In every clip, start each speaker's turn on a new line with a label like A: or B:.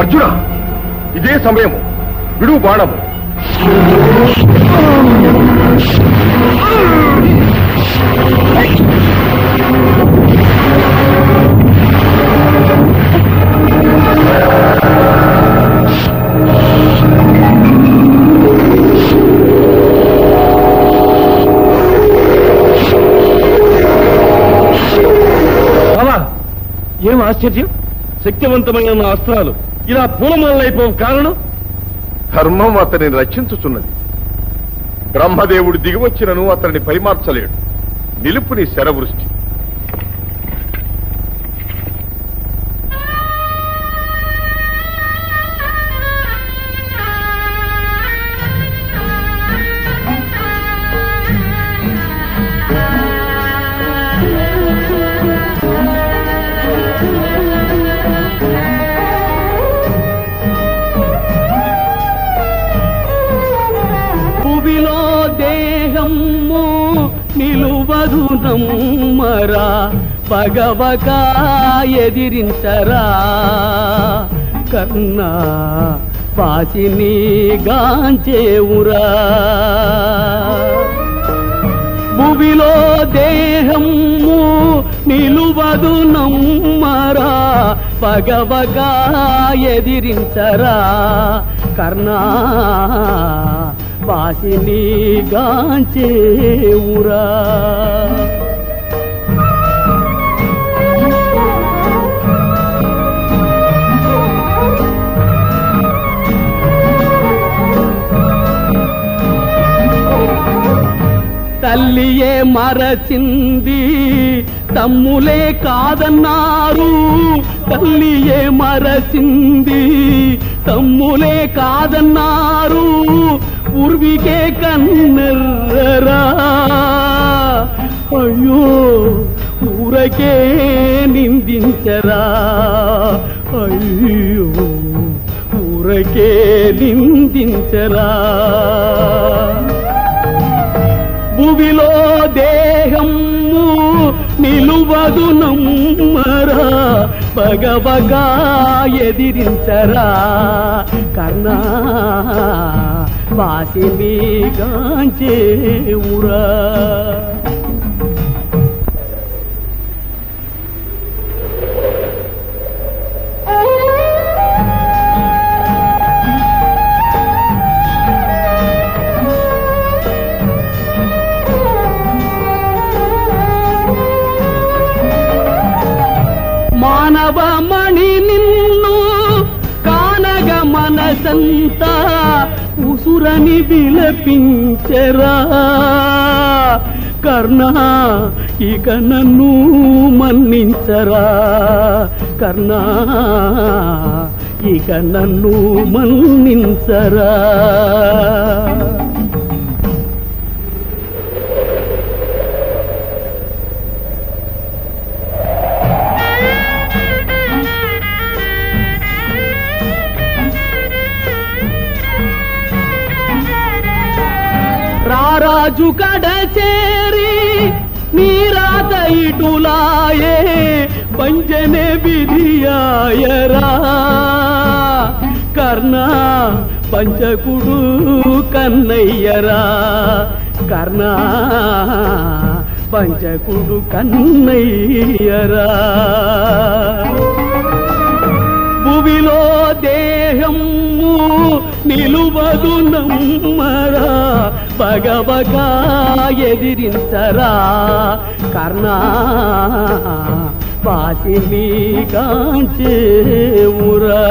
A: అర్జున, ఇదే సమయము, విడు బాణము. ఏం ఆశ్చర్యం! శక్తివంతమైన అస్త్రాలు ఇలా పూలమాలైపోవు కారణం? ధర్మం అతనిని రక్షించుచున్నది. బ్రహ్మదేవుడు దిగివచ్చినను అతనిని పరిమార్చలేడు. నిలుపు నీ శరవృష్టి.
B: నిలువదు నమ్మరా, పగవగా ఎదిరించరా, కన్నా పాచిని గాంచేవురా. భువిలో దేహము నిలువదు నమ్మరా, పగవగా ఎదిరించరా, కర్ణా పాచిని గాంచేవురా. తల్లియే మరచింది, తమ్ములే కాదన్నారు. తల్లియే మరచింది, తమ్ములే కాదన్నారు. పూర్వికే కన్నెర్రరా, అయ్యో ఊరకే నిందించరా, అయ్యో ఊరకే నిందించరా. భువిలో దేహము నిలువదు నమ్మరా, పగవగా ఎదిరించరా, కర్ణా వాసిని గాంచేవురా. మానవమణి నిన్ను కానగ మనసంతా ఉసురని విలపించరా, కర్ణా ఇక నన్ను మన్నించరా, కర్ణా ఇక నన్ను మన్నించరా. రారాజు కడ చేరి నీరాత ఇటులాయే, పంజనే విధియాయరా, కర్ణా పంచకుడు కన్నయ్యరా, కర్ణా పంచకుడు కన్నయ్యరా. భువిలో దేహము నిలువదు నమ్మరా, పగవగా ఎదిరించరా, కర్ణా పాచిని గాంచేవురా.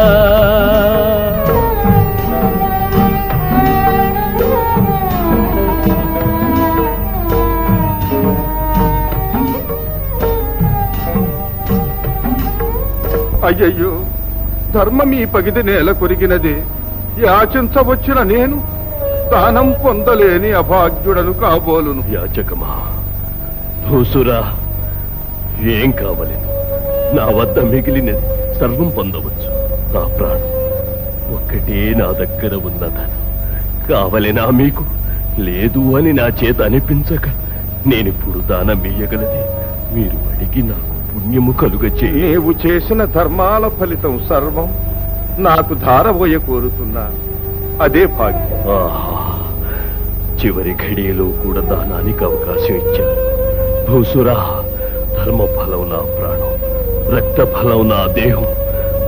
A: అయ్యయ్యో, ధర్మం ఈ పగిది నేల కొరిగినదే. యాచించవచ్చిన నేను దానం పొందలేని అభాగ్యుడను కాబోలును.
C: యాచకమా, భూసురా, ఏం కావలేదు. నా వద్ద మిగిలినది సర్వం పొందవచ్చు. నా ప్రాణం ఒక్కటే నా దగ్గర ఉన్నదని కావలేనా మీకు? లేదు అని నా చేత అనిపించక నేనిప్పుడు దానం ఇయ్యగలది మీరు అడిగి నాకు పుణ్యము కలుగచే.
A: నీవు చేసిన ధర్మాల ఫలితం సర్వం నాకు ధారబోయ కోరుతున్నా అదే భాగ్యం.
C: ఆహా, చివరి ఘడియలో కూడా దానానికి అవకాశం ఇచ్చారు. భూసురా, ధర్మ ఫలం నా ప్రాణం, రక్త ఫలం నా దేహం,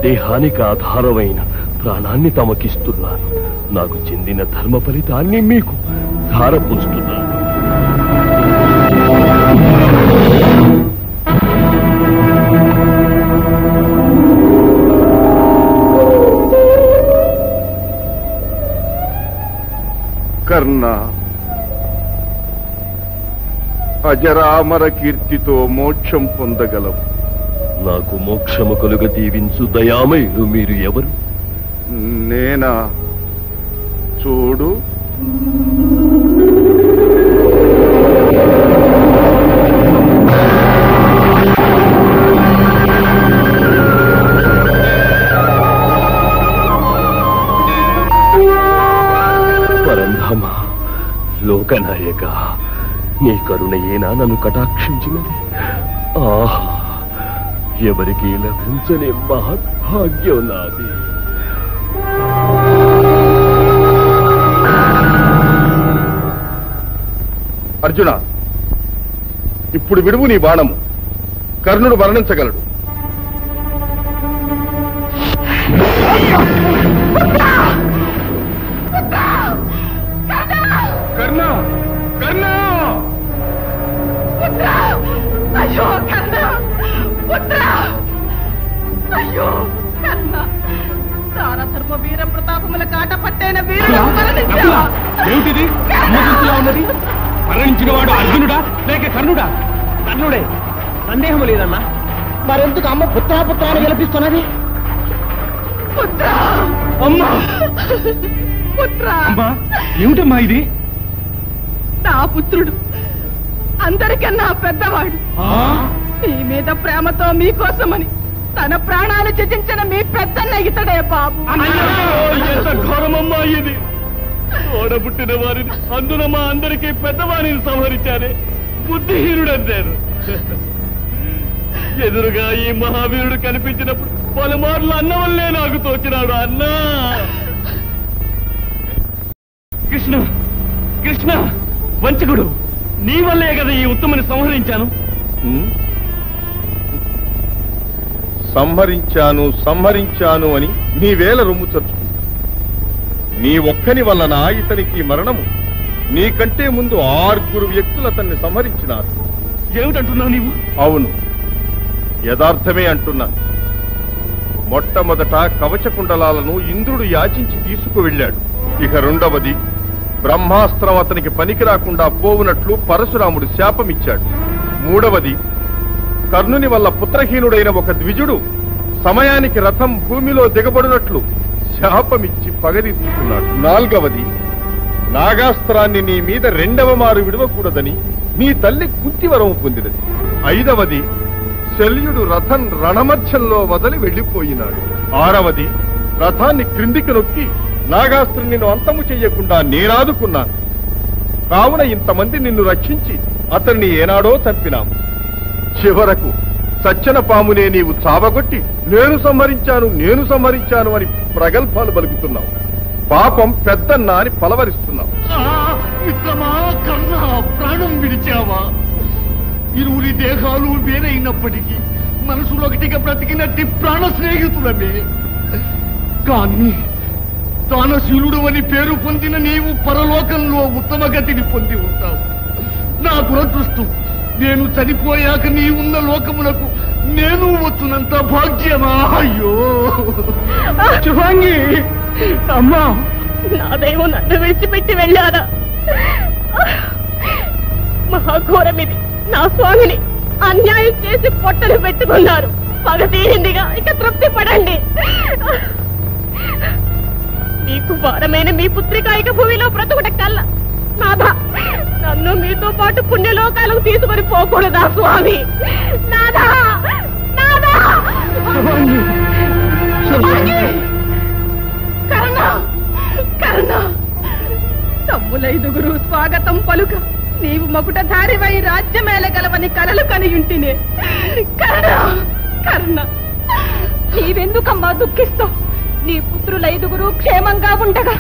C: దేహానికి ఆధారమైన ప్రాణాన్ని తమకిస్తున్నాను. నాకు చెందిన ధర్మ ఫలితాన్ని మీకు ధారపుస్తున్నాను.
A: కర్ణ, అజరామర కీర్తితో మోక్షం పొందగలవు.
C: నాకు మోక్షము కలుగ దీవించు దయామయులు మీరు ఎవరు?
A: నేనా? చూడు.
C: పరంధామ, లోకనాయక, నీ కరుణయేనా నన్ను కటాక్షించినది. ఆహా, ఎవరికి లభించని మహద్భాగ్యం నాది.
A: అర్జున, ఇప్పుడు విడువు నీ బాణము. కర్ణుడు మరణించగలడు. కర్ణ, కర్ణ!
D: అయ్యో కర్ణ! అయ్యో కర్ణ! సారసర్వ వీర ప్రతాపముల కాట పట్టైన వీరుడు మరణించావా?
B: ఏమిటిది? అమ్మగుర్తులా ఉన్నది. మరణించిన వాడు అర్జునుడా లేక కర్ణుడా? కర్ణుడే, సందేహం లేదన్నా. మరెందుకు అమ్మ పుత్రాపుత్రాన్ని గెలిపిస్తున్నది?
D: పుత్రా!
B: అమ్మా!
D: పుత్రా!
B: అమ్మా, ఏమిటమ్మా ఇది?
D: నా పుత్రుడు అందరికన్నా పెద్దవాడు. మీ మీద ప్రేమతో మీకోసమని తన ప్రాణాలు త్యజించిన మీ పెద్దన్న ఇతడే బాబు.
C: ఎంత ఘోరమమ్మా ఇది! ఓడబుట్టిన వారిని, అందున మా అందరికీ పెద్దవారిని సంహరించారే, బుద్ధిహీనుడన్నారు. ఎదురుగా ఈ మహావీరుడు కనిపించినప్పుడు పలుమార్లు అన్న వల్లే నాకు తోచినాడు. అన్నా! కృష్ణ, కృష్ణ, వంచకుడు, నీ వల్లే కదా ఈ ఉత్తముని సంహరించాను.
A: సంహరించాను అని నీవేళ రొమ్ము చర్చుకుంటా. నీ ఒక్కని వలన ఇతనికి మరణము. నీకంటే ముందు 6 వ్యక్తులు అతన్ని సంహరించినారు.
C: ఏమిటంటున్నావు నీవు?
A: అవును, యథార్థమే అంటున్నాను. మొట్టమొదట కవచ కుండలాలను ఇంద్రుడు యాచించి తీసుకువెళ్ళాడు. ఇక రెండవది, బ్రహ్మాస్త్రం అతనికి పనికి రాకుండా పోవునట్లు పరశురాముడు శాపమిచ్చాడు. మూడవది, కర్ణుని వల్ల పుత్రహీనుడైన ఒక ద్విజుడు సమయానికి రథం భూమిలో దిగబడినట్లు శాపమిచ్చి పగదీసుకున్నాడు. నాల్గవది, నాగాస్త్రాన్ని నీ మీద 2వ మారు విడవకూడదని నీ తల్లి కుంతివరం పొందినది. 5వది, శల్యుడు రథం రణమధ్యంలో వదిలి వెళ్లిపోయినాడు. 6వది, రథాన్ని క్రిందికి నొక్కి నాగాస్త్రం నిన్ను అంతము చెయ్యకుండా నేనాదుకున్నాను. కావున ఇంతమంది నిన్ను రక్షించి అతన్ని ఏనాడో చంపినాము. చివరకు సచ్చన పామునే నీవు చావగొట్టి నేను సంహరించాను అని ప్రగల్భాలు పలుకుతున్నావు. పాపం పెద్దన్న అని పలవరిస్తున్నావు.
C: మిత్రమా, కర్ణ, ప్రాణం విడిచావా? ఇరువురి దేహాలు వేరైనప్పటికీ మనసులో ఒకటిగా బ్రతికినట్టి ప్రాణ స్నేహితులమే. కానీ దానశీలుడు అని పేరు పొందిన నీవు పరలోకంలో ఉత్తమ గతిని పొంది ఉంటావు. నా దురదృష్టం, నేను చనిపోయాక నీ ఉన్న లోకములకు నేను వచ్చునంత భాగ్యమా? అయ్యో
B: శుభాంగి, అమ్మా!
D: నా దైవం నన్ను విడిచిపెట్టి వెళ్ళారా? మహాఘోరమిది. నా స్వామిని అన్యాయం చేసి పొట్టలు పెట్టుకున్నారు. పగ తీరిందిగా, ఇక తృప్తి పడండి. మీకు భారమైన మీ పుత్రికాయిక భూమిలో బ్రతుకుట కల్లా నాథ, నన్ను మీతో పాటు పుణ్యలోకాలకు తీసుకొని పోకూడదా స్వామి? నాథా, నాథా! కర్ణ, కర్ణ! తమ్ములైదుగురు స్వాగతం పలుక నీవు మకుటధారివై రాజ్యమేలగలవని కలలు కనియుంటినే. కర్ణ, కర్ణ! నీవెందుకమ్మా దుఃఖిస్తావు? నీ పుత్రుల 5 క్షేమంగా ఉండగా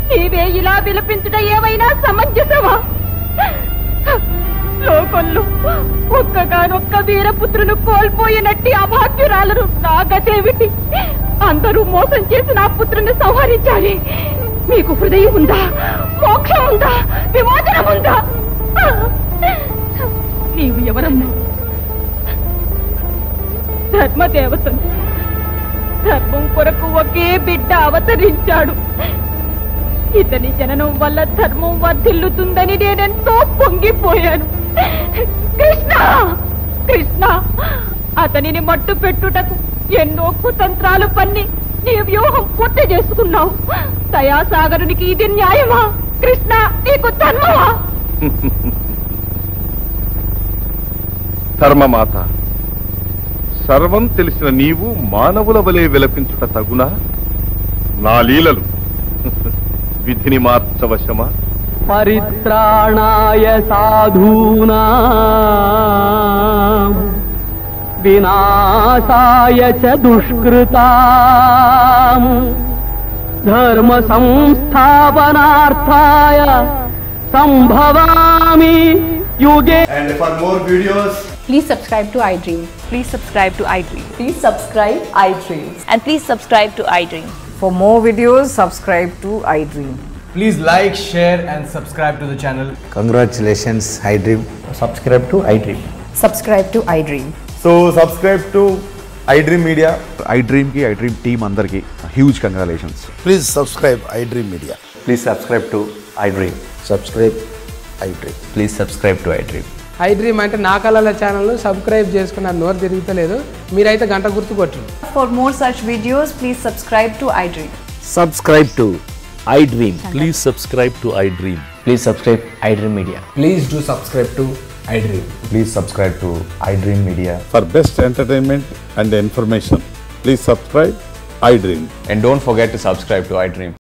D: నీవే ఇలా విలపించుట ఏమైనా సమంజసమా? లోకంలో ఒక్కగానొక్క వీరపుత్రును కోల్పోయినట్టి అభాగ్యురాలను నాగదేవిటి. అందరూ మోసం చేసి నా పుత్రుని సంహరించాలి. మీకు హృదయం ఉందా? మోక్షం ఉందా? విమోచనం ఉందా? నీవు ఎవరమ్మా? ధర్మదేవతను. ధర్మం కొరకు ఒకే బిడ్డ అవతరించాడు. ఇతని జననం వల్ల ధర్మం వర్ధిల్లుతుందని నేనెంతో పొంగిపోయాను. కృష్ణ కృష్ణ, అతనిని మట్టు పెట్టుటకు ఎన్నో కుతంత్రాలు పన్ని నీ వ్యూహం పూర్తి చేసుకున్నావు. దయాసాగరునికి ఇది న్యాయమా? కృష్ణ, నీకు ధర్మమా?
A: ధర్మమాత, సర్వం తెలిసిన నీవు మానవుల వలె విలపించుట తగునా? నా లీలలు విధిని మార్చవశమా?
B: పరిత్రాణాయ సాధూనా వినాశాయ చ దుష్కృతా ధర్మ సంస్థాపనార్థాయ సంభవామి యుగే.
E: And for more videos,
F: Please subscribe to iDream.
G: Please subscribe to iDream.
F: Please subscribe iDream.
G: And please subscribe to iDream.
F: For more videos, subscribe to iDream.
E: please like, share and subscribe to the channel.
H: Congratulations, iDream.
E: Subscribe to iDream.
F: Subscribe to iDream.
E: So subscribe to iDream Media.
H: iDream team andarki huge congratulations.
I: Please subscribe iDream Media.
H: Please subscribe to iDream.
I: Subscribe iDream.
H: Please subscribe to iDream.
J: iDream అంటే నా కళల channel subscribe చేసుకున్న నోరు తిరుగుతలేదు. మీరైతే గంట గుర్తు కొట్టండి.
F: For more such videos, please subscribe to iDream.
K: Subscribe to iDream.
C: Please subscribe to iDream.
K: Please subscribe iDream Media.
E: Please do subscribe to iDream.
H: Please subscribe to iDream Media.
A: For best entertainment and information, please subscribe iDream.
H: And don't forget to subscribe to iDream.